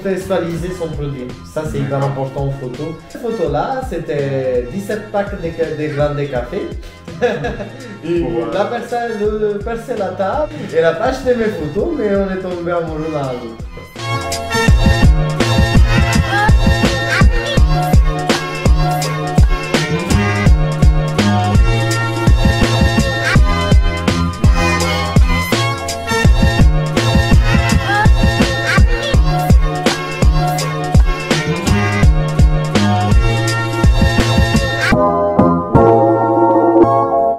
contextualiser son produit. Ça, c'est hyper important en photo. Cette photo-là, c'était 17 packs de grains de café. Et la personne perçait la table. Elle n'a pas acheté mes photos, mais on est tombé amoureux l'un à l'autre.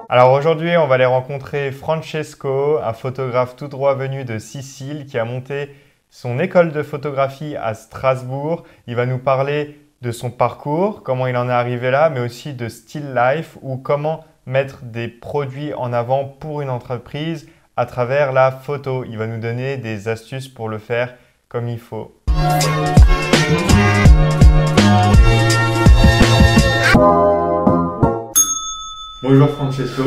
Alors aujourd'hui, on va aller rencontrer Francesco, un photographe tout droit venu de Sicile qui a monté son école de photographie à Strasbourg. Il va nous parler de son parcours, comment il en est arrivé là, mais aussi de Still Life ou comment mettre des produits en avant pour une entreprise à travers la photo. Il va nous donner des astuces pour le faire comme il faut. Bonjour Francesco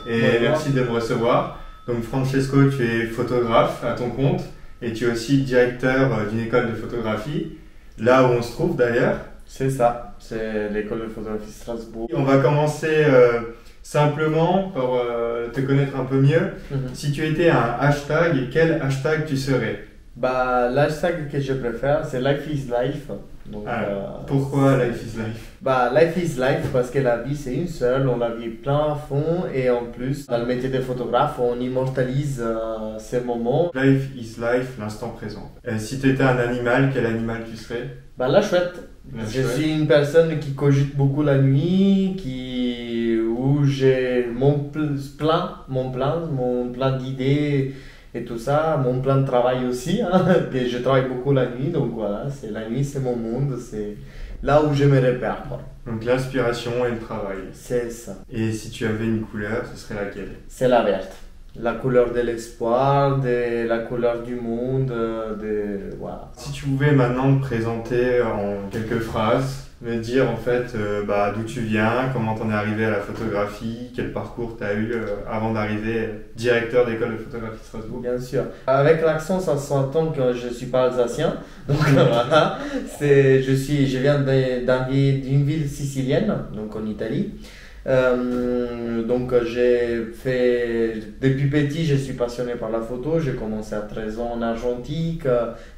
et Bonjour. Merci de me recevoir. Donc Francesco, tu es photographe à ton compte et tu es aussi directeur d'une école de photographie, là où on se trouve d'ailleurs. C'est ça, c'est l'école de photographie Strasbourg. On va commencer simplement pour te connaître un peu mieux. Si tu étais un hashtag, quel hashtag tu serais? Bah, l'hashtag que je préfère, c'est Life is Life. Donc, pourquoi Life is Life? Bah, Life is Life parce que la vie c'est une seule, on la vit plein à fond et en plus, dans le métier de photographe, on immortalise ces moments. Life is Life, l'instant présent. Si tu étais un animal, quel animal tu serais? Bah, la chouette. Je suis une personne qui cogite beaucoup la nuit, où j'ai mon plein d'idées et tout ça, mon plan de travail aussi, hein, et je travaille beaucoup la nuit, donc voilà, la nuit c'est mon monde, c'est là où je me repère. Quoi. Donc l'inspiration et le travail. C'est ça. Et si tu avais une couleur, ce serait laquelle? C'est la verte. La couleur de l'espoir, la couleur du monde, voilà. Si tu pouvais maintenant te présenter en quelques phrases, me dire en fait d'où tu viens, comment t'en es arrivé à la photographie, quel parcours tu as eu avant d'arriver directeur d'école de photographie Strasbourg. Bien sûr. Avec l'accent, ça s'entend que je ne suis pas alsacien. Donc voilà, je viens d'une ville sicilienne, donc en Italie. Donc depuis petit je suis passionné par la photo, j'ai commencé à 13 ans en argentique,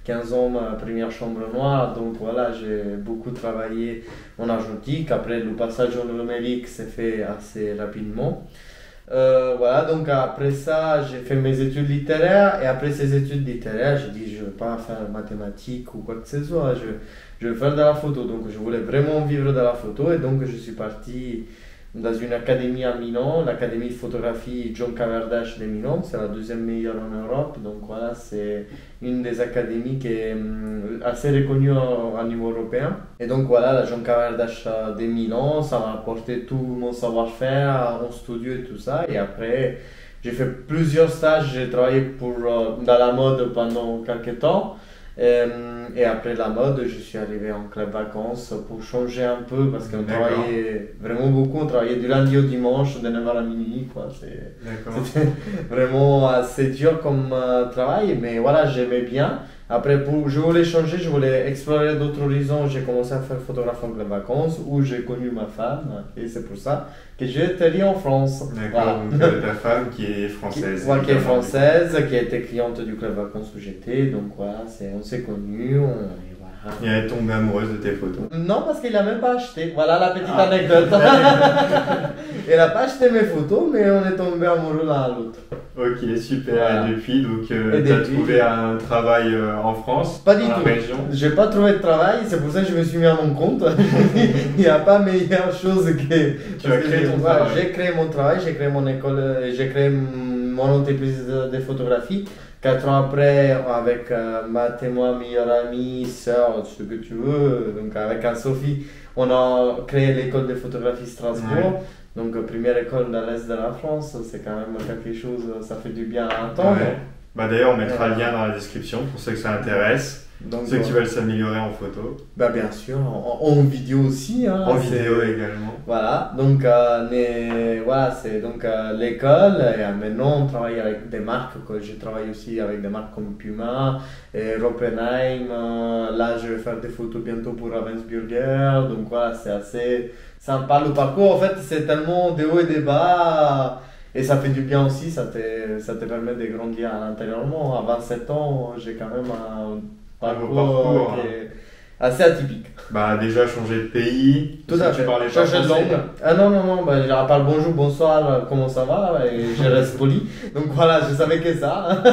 15 ans ma première chambre noire, donc voilà j'ai beaucoup travaillé en argentique, après le passage au numérique s'est fait assez rapidement. Voilà, donc après ça j'ai fait mes études littéraires et après ces études littéraires j'ai dit je ne veux pas faire mathématiques ou quoi que ce soit, je veux faire de la photo, donc je voulais vraiment vivre de la photo et donc je suis parti dans une académie à Milan, l'académie de photographie John Cavendish de Milan, c'est la deuxième meilleure en Europe, donc voilà, c'est une des académies qui est assez reconnue à niveau européen. Et donc voilà, la John Cavendish de Milan, ça m'a apporté tout mon savoir-faire en studio et tout ça, et après j'ai fait plusieurs stages, j'ai travaillé dans la mode pendant quelques temps. Et après la mode, je suis arrivé en club vacances pour changer un peu parce qu'on travaillait vraiment beaucoup, on travaillait du lundi au dimanche de 9h à minuit. C'était vraiment assez dur comme travail, mais voilà, j'aimais bien. Après, je voulais changer, je voulais explorer d'autres horizons. J'ai commencé à faire photographe en club vacances où j'ai connu ma femme et c'est pour ça que j'ai atterri en France. D'accord, voilà. Donc ta femme qui est française. Qui est française, qui a été cliente du club vacances où j'étais. Donc voilà, on s'est connus. Et elle est tombée amoureuse de tes photos? Non, parce qu'il n'a même pas acheté. Voilà la petite anecdote. Elle n'a pas acheté mes photos, mais on est tombé amoureux l'un à l'autre. Ok, super. Voilà. Et depuis, donc, tu as trouvé un travail en France? Pas du tout. Région? J'ai pas trouvé de travail, c'est pour ça que je me suis mis à mon compte. Il n'y a pas meilleure chose que. Tu as créé ton travail. J'ai créé mon travail, j'ai créé mon école, j'ai créé mon entreprise de photographie. 4 ans après, avec ma témoin, meilleure amie, sœur, ce que tu veux, donc avec Anne-Sophie, on a créé l'école de photographie Strasbourg. Ouais. Donc, première école dans l'Est de la France, c'est quand même quelque chose, ça fait du bien à entendre. Ouais. D'ailleurs, on mettra le lien dans la description pour ceux que ça intéresse. Donc, Ceux qui veulent s'améliorer en photo, bah, bien sûr, en vidéo aussi. Hein, en vidéo également. Voilà, donc voilà, c'est donc l'école. Et maintenant, on travaille avec des marques. Je travaille aussi avec des marques comme Puma, et Oppenheim. Là, je vais faire des photos bientôt pour Ravensburger. Donc voilà, c'est assez sympa. Le parcours, en fait, c'est tellement des hauts et des bas. Et ça fait du bien aussi, ça te permet de grandir intérieurement. À 27 ans, j'ai quand même un parcours qui est assez atypique. Bah déjà changer de pays, Tout à fait. tu parlais pas Changer de français. langue. Ah non, non, non, bah, je parle bonjour, bonsoir, comment ça va, et je reste poli. Donc voilà, je savais que ça.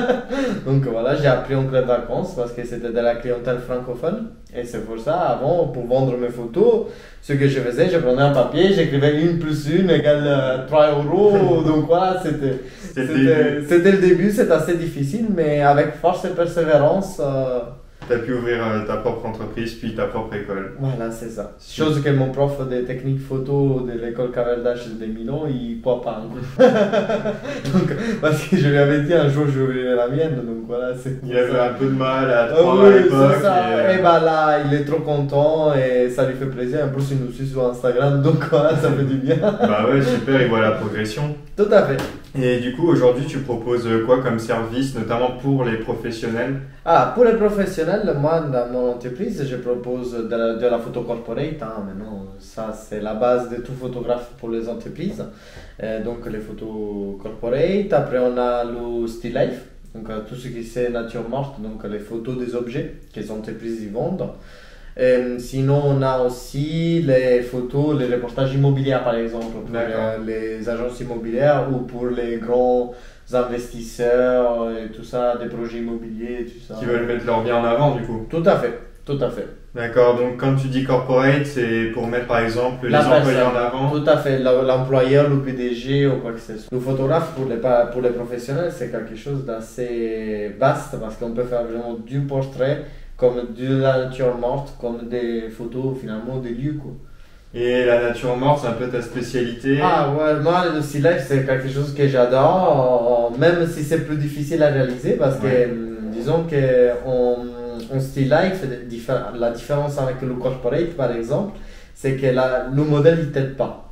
Donc voilà, j'ai appris en club de vacances parce que c'était de la clientèle francophone. Et c'est pour ça, avant, pour vendre mes photos, ce que je faisais, je prenais un papier, j'écrivais 1 plus 1 égale 3 euros. Donc voilà, c'était le début, c'était assez difficile, mais avec force et persévérance. Tu as pu ouvrir ta propre entreprise puis ta propre école. Voilà, c'est ça. Chose que mon prof de technique photo de l'école Cavendish de Milan, il ne croit pas. Donc, parce que je lui avais dit un jour je ouvrirai la mienne, donc voilà. Il avait un peu de mal à te Oh, prendre à oui, l'époque. c'est ça. Et bah là, il est trop content et ça lui fait plaisir. En plus, il nous suit sur Instagram, donc voilà, ça fait du bien. Bah ouais, super, il voit la progression. Tout à fait. Et du coup, aujourd'hui, tu proposes quoi comme service, notamment pour les professionnels? Ah, pour les professionnels, moi, dans mon entreprise, je propose de la photo corporate. Hein, maintenant, ça, c'est la base de tout photographe pour les entreprises. Donc, les photos corporate. Après, on a le still life. Donc, tout ce qui c'est nature morte. Donc, les photos des objets que les entreprises y vendent. Sinon, on a aussi les photos, les reportages immobiliers, par exemple, pour les agences immobilières ou pour les grands investisseurs et tout ça, des projets immobiliers et tout ça. Qui veulent mettre leur bien en avant, du coup. Tout à fait, tout à fait. D'accord, donc quand tu dis corporate, c'est pour mettre par exemple les La employés personne. en avant. Tout à fait, l'employeur, le PDG ou quoi que ce soit. Le photographe pour les professionnels, c'est quelque chose d'assez vaste parce qu'on peut faire vraiment du portrait comme de la nature morte, comme des photos finalement des lieux, quoi. Et la nature morte, c'est un peu ta spécialité. Ah ouais, moi le still life c'est quelque chose que j'adore, même si c'est plus difficile à réaliser parce que disons que en still life, la différence avec le corporate par exemple, c'est que le modèle il t'aide pas.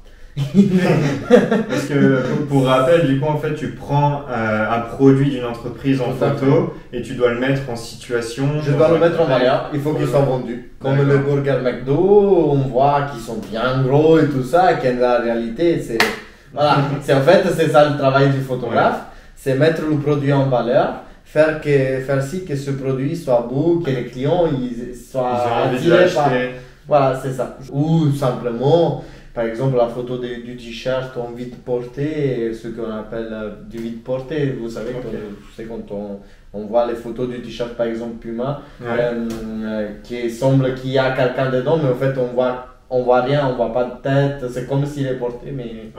Parce que pour rappel, du coup, en fait, tu prends un produit d'une entreprise en photo et tu dois le mettre en situation. Je dois le mettre en valeur, il faut qu'il soit vendu. Comme le burger McDo, on voit qu'ils sont bien gros et tout ça, que la réalité, c'est. Voilà, en fait, c'est ça le travail du photographe, c'est mettre le produit en valeur. Faire si que ce produit soit beau, que les clients soient attirés par. Voilà, c'est ça. Ou simplement. Par exemple, la photo du t-shirt en vide porté, ce qu'on appelle du vide porté, vous savez, quand on voit les photos du t-shirt, par exemple Puma, qui semble qu'il y a quelqu'un dedans, mais en fait, on voit rien, on voit pas de tête, c'est comme s'il est porté, mais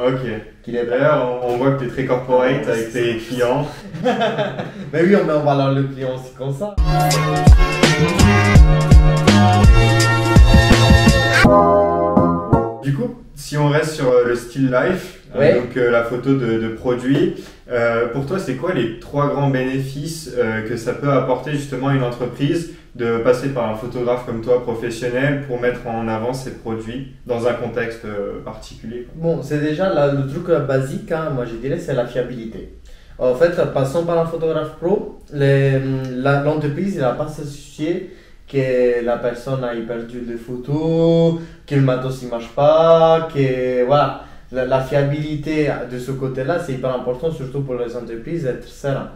qu'il est pas. D'ailleurs, on voit que tu es très corporate avec tes clients. Mais oui, on met en valeur le client aussi comme ça. Du coup, si on reste sur le still life, donc la photo de produit, pour toi, c'est quoi les 3 grands bénéfices que ça peut apporter justement à une entreprise de passer par un photographe comme toi, professionnel, pour mettre en avant ses produits dans un contexte particulier, quoi. Bon, c'est déjà le truc basique, hein, moi je dirais, c'est la fiabilité. En fait, passant par un photographe pro, l'entreprise ne va pas se soucier que la personne a perdu des photos, que le matos ne marche pas, que voilà. La fiabilité de ce côté-là, c'est hyper important, surtout pour les entreprises, d'être serein.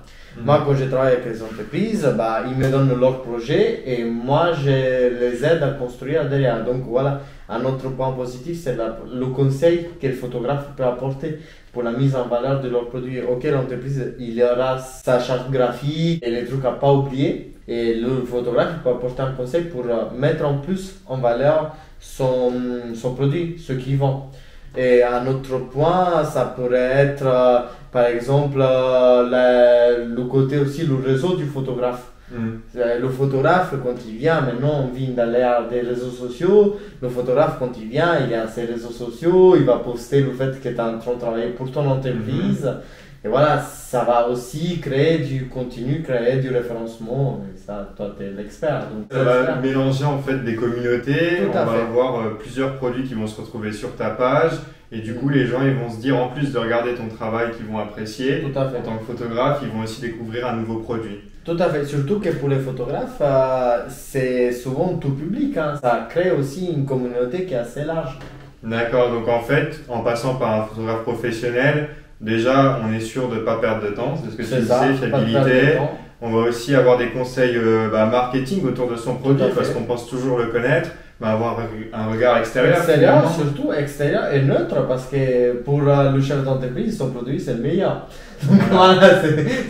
Moi, quand je travaille avec les entreprises, ils me donnent leur projet et moi, je les aide à construire derrière. Donc voilà, un autre point positif, c'est le conseil que le photographe peut apporter pour la mise en valeur de leurs produits. Ok, l'entreprise, il y aura sa charte graphique et les trucs à pas oublier. Et le photographe peut apporter un conseil pour mettre en plus en valeur son produit, ce qu'il vend. Et un autre point, ça pourrait être par exemple le côté aussi, le réseau du photographe. Le photographe, quand il vient, maintenant on vit dans l'ère des réseaux sociaux. Le photographe, quand il vient, il est à ses réseaux sociaux, il va poster le fait que tu es en train de travailler pour ton entreprise. Et voilà, ça va aussi créer du contenu, créer du référencement. Et ça, toi, tu es l'expert. Ça va mélanger en fait des communautés. Tout à On va fait. avoir plusieurs produits qui vont se retrouver sur ta page. Et du coup, les gens ils vont se dire, en plus de regarder ton travail qu'ils vont apprécier, Tout à fait. en tant que photographe, ils vont aussi découvrir un nouveau produit. Tout à fait, surtout que pour les photographes, c'est souvent tout public, hein. Ça crée aussi une communauté qui est assez large. D'accord, donc en fait, en passant par un photographe professionnel, déjà on est sûr de ne pas perdre de temps, c'est ce que tu C'est ça, disais, pas de perdre de fiabilité. temps. On va aussi avoir des conseils marketing autour de son produit à fait. parce qu'on pense toujours le connaître, mais avoir un regard extérieur. Extérieur, finalement. surtout extérieur et neutre, parce que pour le chef d'entreprise, son produit c'est le meilleur. Donc voilà,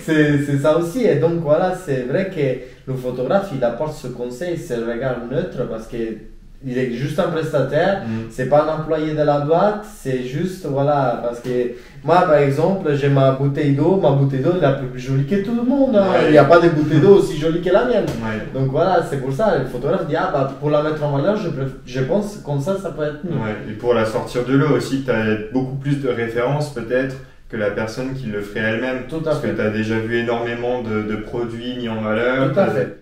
c'est ça aussi. Et donc voilà, c'est vrai que le photographe il apporte ce conseil, c'est le regard neutre, parce que il est juste un prestataire, c'est pas un employé de la boîte, c'est juste voilà, parce que moi par exemple j'ai ma bouteille d'eau elle est la plus jolie que tout le monde, hein. Ouais. Il n'y a pas de bouteille d'eau aussi jolie que la mienne. Ouais. Donc voilà, c'est pour ça, le photographe dit, ah bah pour la mettre en valeur, je pense comme ça peut être mieux. Ouais. Et pour la sortir de l'eau aussi, tu as beaucoup plus de références peut-être que la personne qui le ferait elle-même. Tout à Parce fait. que tu as déjà vu énormément de produits mis en valeur. Tout à fait.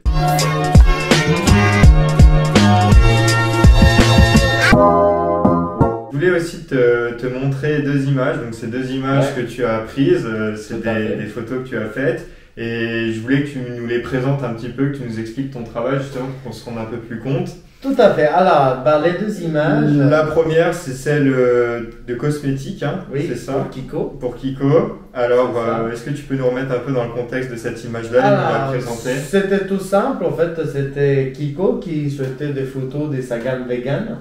Je voulais aussi te montrer deux images. Donc, c'est deux images Ouais. que tu as prises. C'est Tout à fait. des photos que tu as faites. Et je voulais que tu nous les présentes un petit peu, que tu nous expliques ton travail justement pour qu'on se rende un peu plus compte. Tout à fait. Alors, bah, les deux images. La première, c'est celle de cosmétiques, hein, Oui, c'est ça, pour Kiko. pour Kiko. Alors, C'est ça. est-ce que tu peux nous remettre un peu dans le contexte de cette image-là et nous la Alors, présenter? c'était tout simple, en fait, c'était Kiko qui souhaitait des photos de sa gamme vegan.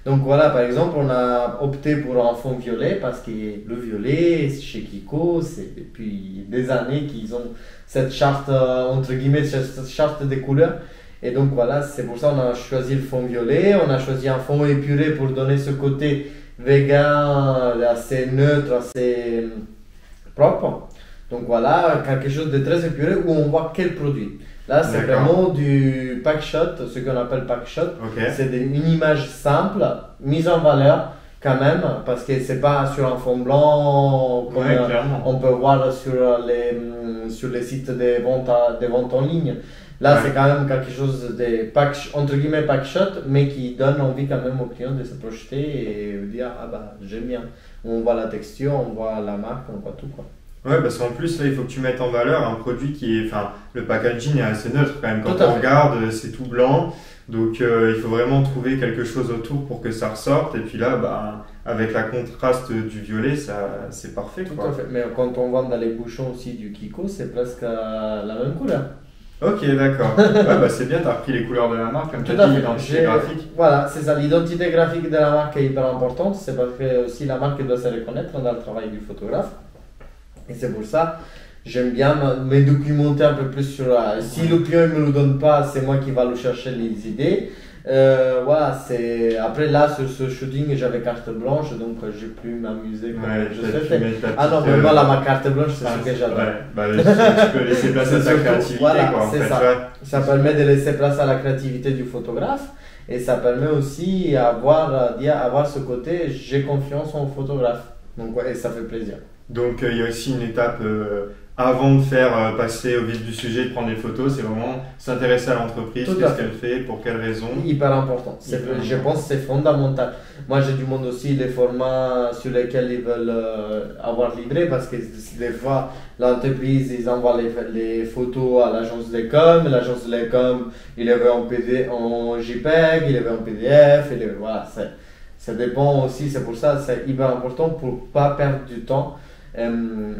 Donc voilà, par exemple, on a opté pour un fond violet parce que le violet, chez Kiko, c'est depuis des années qu'ils ont cette charte, entre guillemets, cette charte des couleurs. Et donc voilà, c'est pour ça qu'on a choisi le fond violet, on a choisi un fond épuré pour donner ce côté vegan, assez neutre, assez propre. Donc voilà, quelque chose de très épuré où on voit quel produit. Là, c'est D'accord. vraiment du pack shot, ce qu'on appelle pack shot. Ok. C'est une image simple, mise en valeur quand même, parce que c'est pas sur un fond blanc comme Ouais, clairement. on peut voir sur les sites de vente en ligne. Là, Ouais. c'est quand même quelque chose de entre guillemets pack shot, mais qui donne envie quand même au client de se projeter et de dire ah bah j'aime bien. On voit la texture, on voit la marque, on voit tout quoi. Ouais, parce qu'en plus, là, il faut que tu mettes en valeur un produit qui est. Enfin, le packaging est assez neutre quand même. Quand Tout à on fait. regarde, c'est tout blanc. Donc, il faut vraiment trouver quelque chose autour pour que ça ressorte. Et puis là, bah, avec la contraste du violet, c'est parfait, Tout quoi. à fait. Mais quand on voit dans les bouchons aussi du Kiko, c'est presque la même couleur. Ok, d'accord. Ouais, bah, c'est bien, tu as repris les couleurs de la marque, comme tu Tout as à dit, fait. l'identité graphique. Voilà, c'est ça. L'identité graphique de la marque est hyper importante. C'est parce que aussi la marque doit se reconnaître dans le travail du photographe. Et c'est pour ça, j'aime bien me documenter un peu plus sur si le client ne me le donne pas, c'est moi qui va le chercher les idées. Voilà, c'est après là sur ce shooting j'avais carte blanche donc j'ai pu m'amuser comme Ouais, je peut-être souhaitais. tu mets ta Ah non, petite, mais voilà, ma carte blanche c'est ce que j'adore. Ouais, bah, tu peux laisser place à C'est ta surtout- créativité, voilà, quoi, en c'est fait. ça. Ouais. Ça permet de laisser place à la créativité du photographe et ça permet aussi avoir ce côté j'ai confiance en photographe. Donc ouais, et ça fait plaisir. Donc, il y a aussi une étape avant de faire passer au vif du sujet, de prendre des photos, c'est vraiment s'intéresser à l'entreprise, Tout à qu'est-ce fait. qu'elle fait, pour quelles raisons. Hyper important. Hyper Je important. pense que c'est fondamental. Moi, je demande aussi les formats sur lesquels ils veulent avoir livré parce que des fois, l'entreprise, ils envoient les photos à l'agence de com. L'agence de com, il les veut en JPEG, il les veut en PDF. Voilà, ça dépend aussi. C'est pour ça c'est hyper important pour ne pas perdre du temps.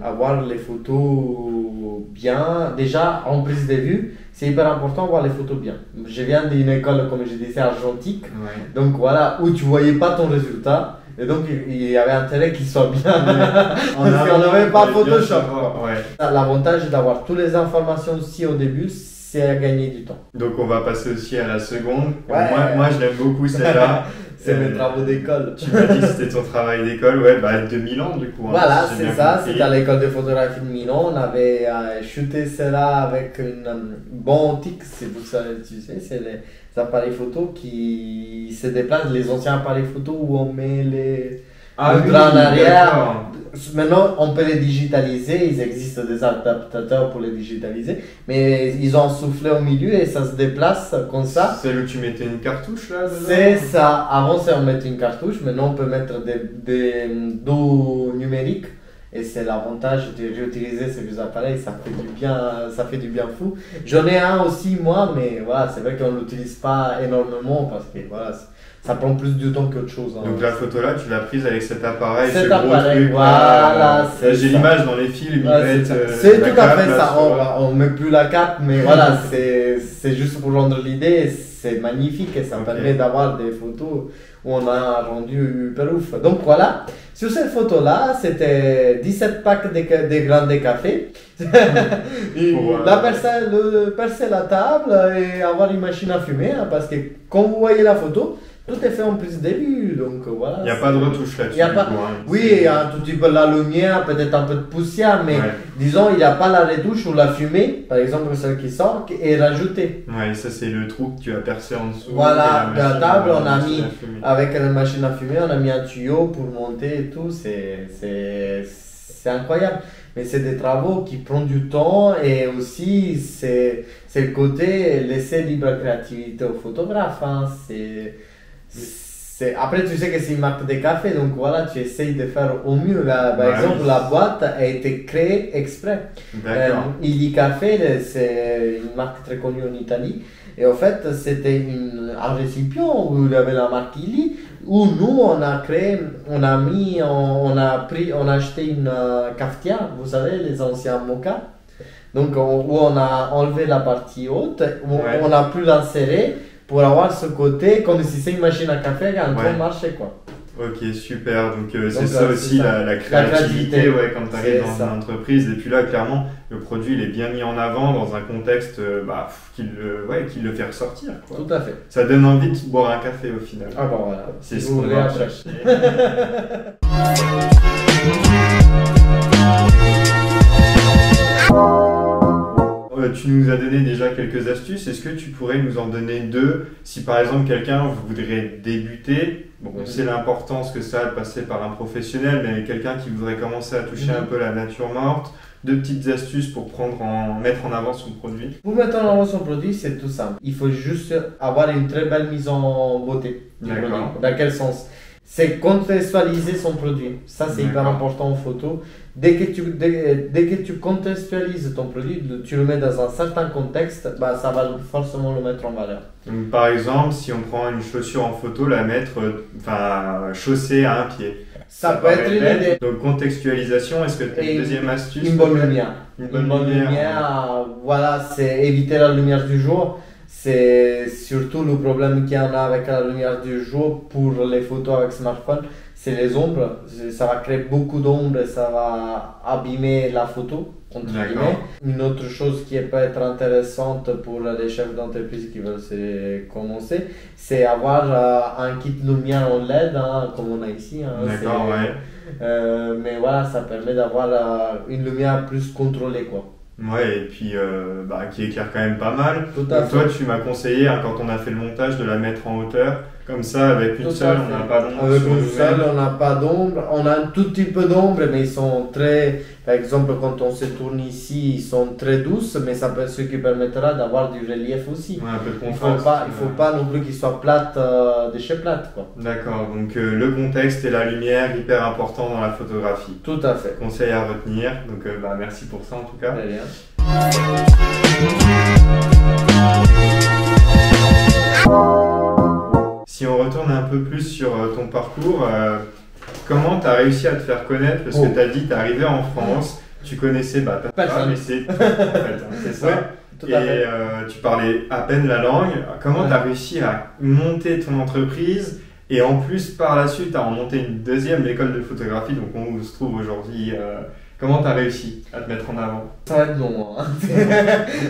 Avoir les photos bien. Déjà, en prise de vue, c'est hyper important d'avoir les photos bien. Je viens d'une école, comme je disais, argentique. Ouais. Donc voilà, où tu voyais pas ton résultat. Et donc, il y avait intérêt qu'il soit bien. Parce qu'on n'avait pas Photoshop. Ouais. L'avantage d'avoir toutes les informations aussi au début, c'est à gagner du temps. Donc, on va passer aussi à la seconde. Ouais. Moi, je l'aime beaucoup celle-là. C'est mes travaux d'école. Tu m'as dit que c'était ton travail d'école, ouais, bah, de Milan du coup. Hein, Voilà, si j'ai c'est bien ça. compris. C'était à l'école de photographie de Milan. On avait shooté cela avec une bon optique. C'est vous savez, tu sais, c'est les appareils photo qui se déplacent, les anciens appareils photo où on met le Ah oui, drap en arrière. d'accord. Maintenant, on peut les digitaliser, il existe des adaptateurs pour les digitaliser, mais ils ont soufflé au milieu et ça se déplace comme ça. C'est où tu mettais une cartouche là dedans? C'est ça. Avant, c'est on mettait une cartouche, maintenant on peut mettre des dos numériques. Et c'est l'avantage de réutiliser ces vieux appareils, ça fait du bien fou. J'en ai un aussi moi, mais voilà, c'est vrai qu'on ne l'utilise pas énormément parce que voilà, ça prend plus de temps qu'autre chose. Hein. Donc la photo là, tu l'as prise avec cet appareil, Cet ce gros appareil, truc. voilà, c'est j'ai ça. l'image dans les films, ils Ouais, mettent c'est la tout à cape, fait là, ça. sur- On met plus la cape, mais voilà, c'est juste pour rendre l'idée. C'est magnifique et ça Ok. permet d'avoir des photos où on a un rendu hyper ouf. Donc voilà, sur cette photo-là, c'était 17 packs de grains de café. Et Pour, là, percer la table et avoir une machine à fumer, hein, parce que comme vous voyez la photo, tout est fait en plus début. Donc voilà. Il n'y a pas de retouche là-dessus. Il y a du pas- coup, hein. Oui, il y a un tout petit peu la lumière, peut-être un peu de poussière, mais Ouais. disons, il n'y a pas la retouche ou la fumée, par exemple celle qui sort, qui est rajoutée. Ouais, ça c'est le trou que tu as percé en dessous. Voilà, et la la machine, table, on a machine mis à fumer. avec la machine à fumer, on a mis un tuyau pour monter et tout, c'est incroyable. Mais c'est des travaux qui prennent du temps et aussi c'est le côté laisser libre créativité au photographe. Hein. Après, tu sais que c'est une marque de café, donc voilà, tu essayes de faire au mieux. Là, par Ouais, exemple, oui. la boîte a été créée exprès. D'accord. Illy Café, c'est une marque très connue en Italie. Et en fait, c'était un récipient où il y avait la marque Illy, où nous, on a créé, on a acheté une cafetière, vous savez, les anciens mokas. Donc, où on a enlevé la partie haute, où Ouais. on a pu l'insérer pour avoir ce côté comme si c'est une machine à café qui est en train de Ouais. marcher, quoi. Ok, super. Donc c'est Donc, ça c'est aussi ça. la créativité, créativité. ouais, quand tu arrives C'est dans ça. une entreprise. Et puis là, clairement, le produit il est bien mis en avant dans un contexte qui le fait ressortir, quoi. Tout à fait. Ça donne envie de boire un café au final. Ah bah voilà. C'est Si ce vous qu'on voulez va après. chercher. Tu nous as donné déjà quelques astuces. Est-ce que tu pourrais nous en donner deux? Si par exemple quelqu'un voudrait débuter, bon, on sait l'importance que ça a de passer par un professionnel, mais quelqu'un qui voudrait commencer à toucher un peu la nature morte, deux petites astuces pour mettre en avant son produit. Pour mettre en avant son produit, c'est tout simple. Il faut juste avoir une très belle mise en beauté du D'accord. produit. Dans quel sens? C'est contextualiser son produit. Ça, c'est hyper D'accord. important en photo. Dès que tu contextualises ton produit, tu le mets dans un certain contexte, bah, ça va forcément le mettre en valeur. Donc, par exemple, si on prend une chaussure en photo, la mettre chaussée à un pied. Ça peut être paraît une bête. idée. Donc contextualisation, est-ce que tu as Et une deuxième astuce? Une bonne lumière. Une bonne lumière, voilà, c'est éviter la lumière du jour. C'est surtout le problème qu'il y en a avec la lumière du jour pour les photos avec smartphone, c'est les ombres. Ça va créer beaucoup d'ombres et ça va abîmer la photo, entre D'accord. guillemets. Une autre chose qui peut être intéressante pour les chefs d'entreprise qui veulent commencer, c'est avoir un kit lumière en LED, hein, comme on a ici. Hein, D'accord, ouais. mais voilà, ça permet d'avoir une lumière plus contrôlée, quoi. Ouais, et puis qui éclaire quand même pas mal. Tout à Donc, fait. toi, tu m'as conseillé, hein, quand on a fait le montage, de la mettre en hauteur. Comme ça, avec une Tout seule, à on n'a fait. pas d'ombre. Avec sur une nous-mêmes. seule, on n'a pas d'ombre. On a un tout petit peu d'ombre, mais ils sont très. Par exemple, quand on se tourne ici, ils sont très douces, mais ce qui permettra d'avoir du relief aussi. Ouais, un peu de Il contraste. faut pas non plus qu'ils soient plates, de chez plate, quoi. D'accord, donc le contexte et la lumière, hyper important dans la photographie. Tout à fait. Conseil à retenir, donc merci pour ça en tout cas. Très bien. Si on retourne un peu plus sur ton parcours, comment tu as réussi à te faire connaître? Parce que tu as dit, tu es arrivé en France, tu connaissais ta Personne. mais c'est tout, en fait, hein, c'est ça. Ouais, tout à fait. Et tu parlais à peine la langue. Comment tu as réussi à monter ton entreprise? Et en plus, par la suite, tu as monté une deuxième école de photographie, donc on se trouve aujourd'hui. Comment tu as réussi à te mettre en avant? Ça va être long. Hein.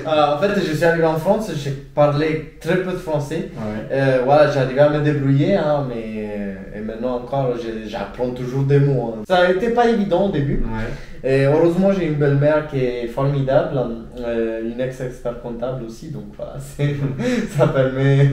Alors, en fait, je suis arrivé en France, j'ai parlé très peu de français. Ouais. Voilà, j'arrivais à me débrouiller, hein, mais et maintenant encore, j'apprends toujours des mots. Hein. Ça n'était pas évident au début. Ouais. Et heureusement, j'ai une belle-mère qui est formidable, une ex-expert comptable aussi, donc voilà, ça permet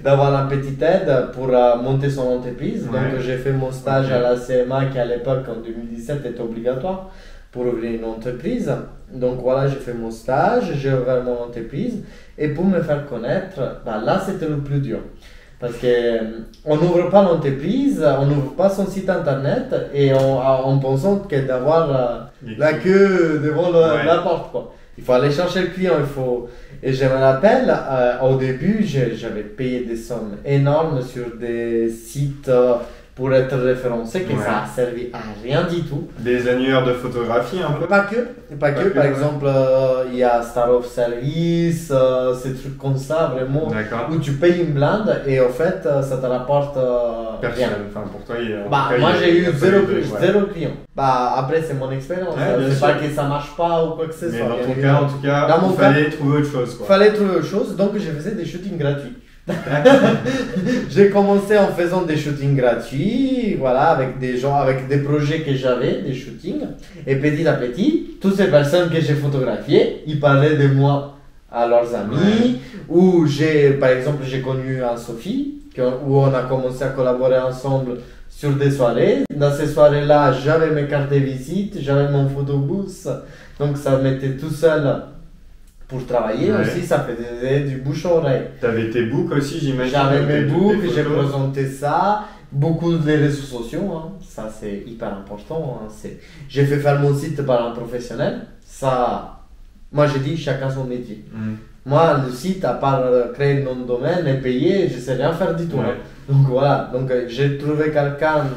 d'avoir une petite aide pour monter son entreprise. Ouais. Donc j'ai fait mon stage Ok. à la CMA qui à l'époque, en 2017, était obligatoire pour ouvrir une entreprise. Donc voilà, j'ai fait mon stage, j'ai ouvert mon entreprise. Et pour me faire connaître, bah, là c'était le plus dur. Parce qu'on n'ouvre pas l'entreprise, on n'ouvre pas son site internet et en pensant que d'avoir la queue devant la porte, quoi. Il faut aller chercher le client, il faut... Et je me rappelle, au début, j'avais payé des sommes énormes sur des sites pour être référencé, que ça a servi à rien du tout. Des annuaires de photographie un peu? Pas que. Par ouais. exemple, il y a Star of Service, ces trucs comme ça, vraiment, D'accord. où tu payes une blinde et en fait, ça te rapporte rien. Personne. Enfin, pour toi, Bah, moi j'ai eu zéro client. Bah, après, c'est mon expérience. Ouais, C'est sûr. pas que ça marche pas ou quoi que ce Mais soit. dans ton Bien cas, en évidemment. tout cas, Dans mon il fallait trouver autre chose, Il quoi. fallait trouver autre chose, donc je faisais des shootings gratuits. J'ai commencé en faisant des shootings gratuits, voilà, avec des gens, avec des projets que j'avais, des shootings. Et petit à petit, toutes ces personnes que j'ai photographiées, ils parlaient de moi à leurs amis. Ou par exemple, j'ai connu un Sophie, où on a commencé à collaborer ensemble sur des soirées. Dans ces soirées-là, j'avais mes cartes de visite, j'avais mon photobooth, donc ça m'était tout seul. Pour travailler aussi, ça faisait du bouche-oreille. Tu avais tes books aussi, j'imagine. J'avais mes books, j'ai présenté ça, beaucoup de réseaux sociaux, hein. Ça c'est hyper important. Hein. J'ai fait faire mon site par un professionnel. Ça, moi j'ai dit chacun son métier. Moi, le site, à part créer le nom de domaine et payer, je ne sais rien faire du tout. Hein. Donc voilà, donc j'ai trouvé quelqu'un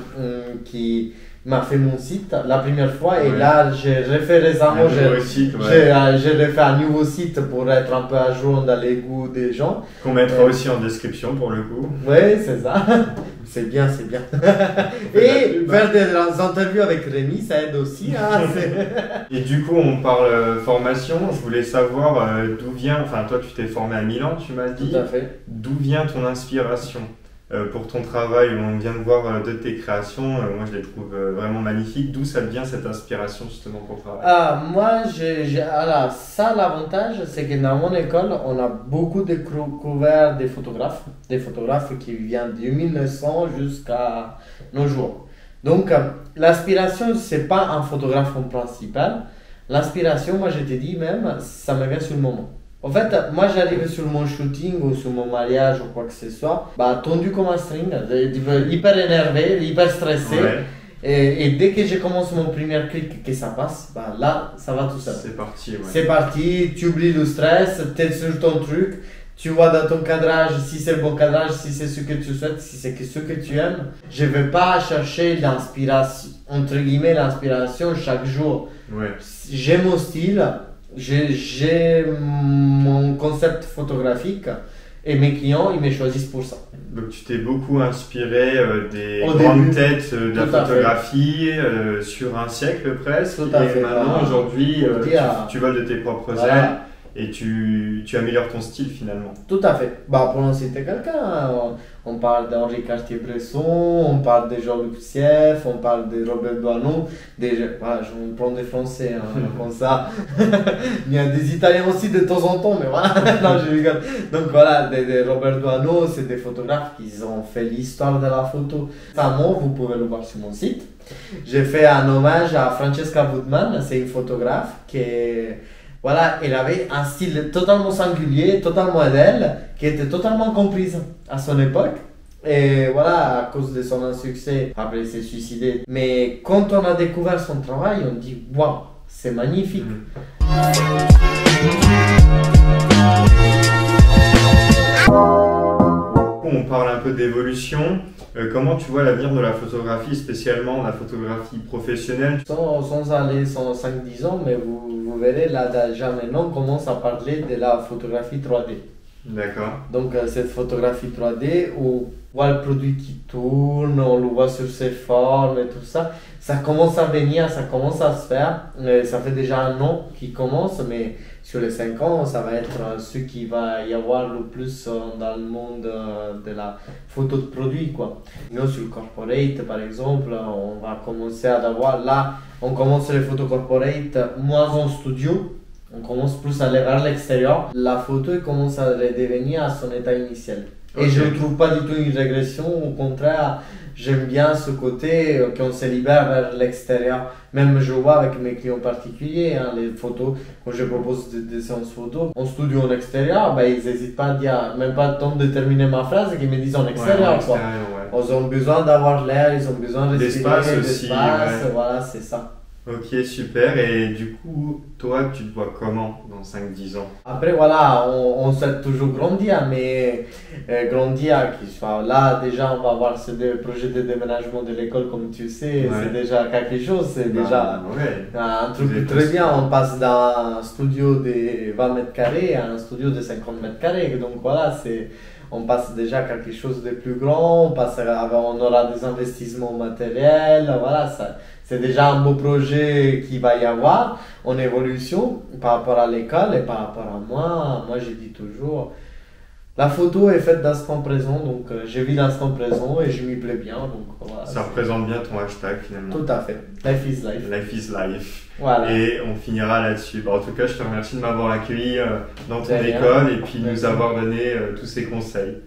qui m'a fait mon site la première fois et là j'ai refait récemment, j'ai refait un nouveau site pour être un peu à jour dans les goûts des gens. Qu'on mettra aussi en description pour le coup. Oui, c'est ça. C'est bien, c'est bien. Et faire des interviews avec Rémi, ça aide aussi. Hein, et du coup, on parle formation. Je voulais savoir d'où vient, enfin toi tu t'es formé à Milan, tu m'as dit. Tout à fait. D'où vient ton inspiration pour ton travail? On vient de voir de tes créations, moi je les trouve vraiment magnifiques. D'où ça vient cette inspiration justement pour travailler? Moi, alors, ça l'avantage, c'est que dans mon école, on a beaucoup découvert des photographes qui viennent de 1900 jusqu'à nos jours. Donc, l'inspiration, c'est pas un photographe en principal. L'inspiration, moi je te dis même, ça me vient sur le moment. En fait, moi j'arrive sur mon shooting ou sur mon mariage ou quoi que ce soit, tendu comme un string, hyper énervé, hyper stressé. Et dès que je commence mon premier clic, que ça passe, là ça va tout seul. C'est parti. C'est parti, tu oublies le stress, tu es sur ton truc, tu vois dans ton cadrage si c'est le bon cadrage, si c'est ce que tu souhaites, si c'est ce que tu aimes. Je ne vais pas chercher l'inspiration, entre guillemets, l'inspiration chaque jour. J'ai mon style. J'ai mon concept photographique et mes clients, ils me choisissent pour ça. Donc tu t'es beaucoup inspiré des grandes têtes de la photographie sur un siècle presque. Tout à fait. Maintenant, aujourd'hui, tu voles de tes propres ailes et tu améliores ton style finalement. Tout à fait. Pour en citer quelqu'un, on parle d'Henri Cartier-Bresson, on parle de Jean-Luc Sieff, on parle de Robert Doisneau, je prends des Français comme ça. Il y a des Italiens aussi de temps en temps, mais voilà, non, je rigole. Donc voilà, de Robert Doisneau, c'est des photographes qui ont fait l'histoire de la photo. Récemment, vous pouvez le voir sur mon site. J'ai fait un hommage à Francesca Woodman, c'est une photographe qui est... Voilà, elle avait un style totalement singulier, totalement d'elle, qui était totalement comprise à son époque. Et voilà, à cause de son insuccès, après elle s'est suicidée. Mais quand on a découvert son travail, on dit waouh, c'est magnifique. On parle un peu d'évolution. Comment tu vois l'avenir de la photographie, spécialement la photographie professionnelle? Sans aller 5-10 ans, mais vous verrez, là déjà maintenant, on commence à parler de la photographie 3D. D'accord. Donc cette photographie 3D où on voit le produit qui tourne, on le voit sur ses formes et tout ça, ça commence à venir, ça commence à se faire. Ça fait déjà un an qu'il commence, mais sur les 5 ans, ça va être ce qui va y avoir le plus dans le monde de la photo de produit, quoi. Nous, sur le corporate, par exemple, on va commencer à avoir, là, on commence les photos corporate moins en studio, on commence plus à aller vers l'extérieur. La photo elle commence à redevenir à son état initial. Et Ok. je ne trouve pas du tout une régression, au contraire, j'aime bien ce côté qu'on se libère vers l'extérieur. Même je vois avec mes clients particuliers, hein, les photos, quand je propose des séances photos, en studio en extérieur, ben, ils n'hésitent pas à dire, même pas le temps de terminer ma phrase, et qu'ils me disent en Ouais, extérieur. en Quoi. extérieur, ouais. Ils ont besoin d'avoir l'air, ils ont besoin de respirer, L'espace aussi, d'espace, ouais. voilà, c'est ça. Ok, super. Et du coup, toi, tu te vois comment dans 5-10 ans? Après, voilà, on souhaite toujours grandir, mais grandir, qu'il soit là, déjà, on va avoir ce projet de déménagement de l'école, comme tu sais, Ouais. c'est déjà quelque chose, c'est déjà Ouais. un Vous truc êtes très aussi- bien. On passe d'un studio de 20 mètres carrés à un studio de 50 mètres carrés, donc voilà, on passe déjà à quelque chose de plus grand, on aura des investissements matériels, voilà, c'est déjà un beau projet qui va y avoir en évolution par rapport à l'école et par rapport à moi. Moi, je dis toujours, la photo est faite d'instant présent, donc je vis l'instant présent et je m'y plais bien, donc voilà. Ça représente bien ton hashtag finalement. Tout à fait. Life is life. Life is life. Voilà. Et on finira là-dessus. Bah, en tout cas, je te remercie de m'avoir accueilli dans ton De rien. école et puis de nous Merci. avoir donné tous ces conseils.